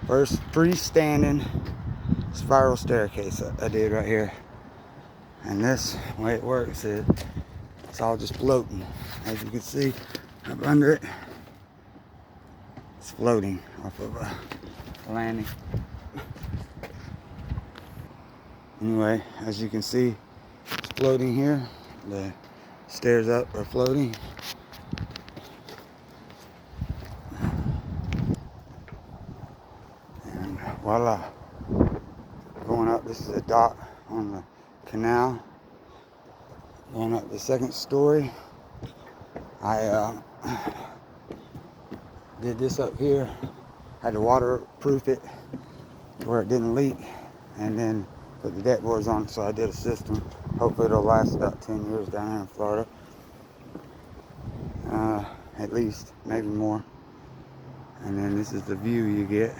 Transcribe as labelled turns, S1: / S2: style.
S1: First freestanding spiral staircase I did right here. And this way it works is it's all just floating. As you can see up under it, it's floating off of a landing. Anyway, as you can see, it's floating here. The stairs up are floating. And voila. Going up, this is a dock on the canal. Going up the second story. I did this up here. Had to waterproof it where it didn't leak. And then put the deck boards on it, so I did a system. Hopefully it'll last about 10 years down here in Florida. At least, maybe more. And then this is the view you get.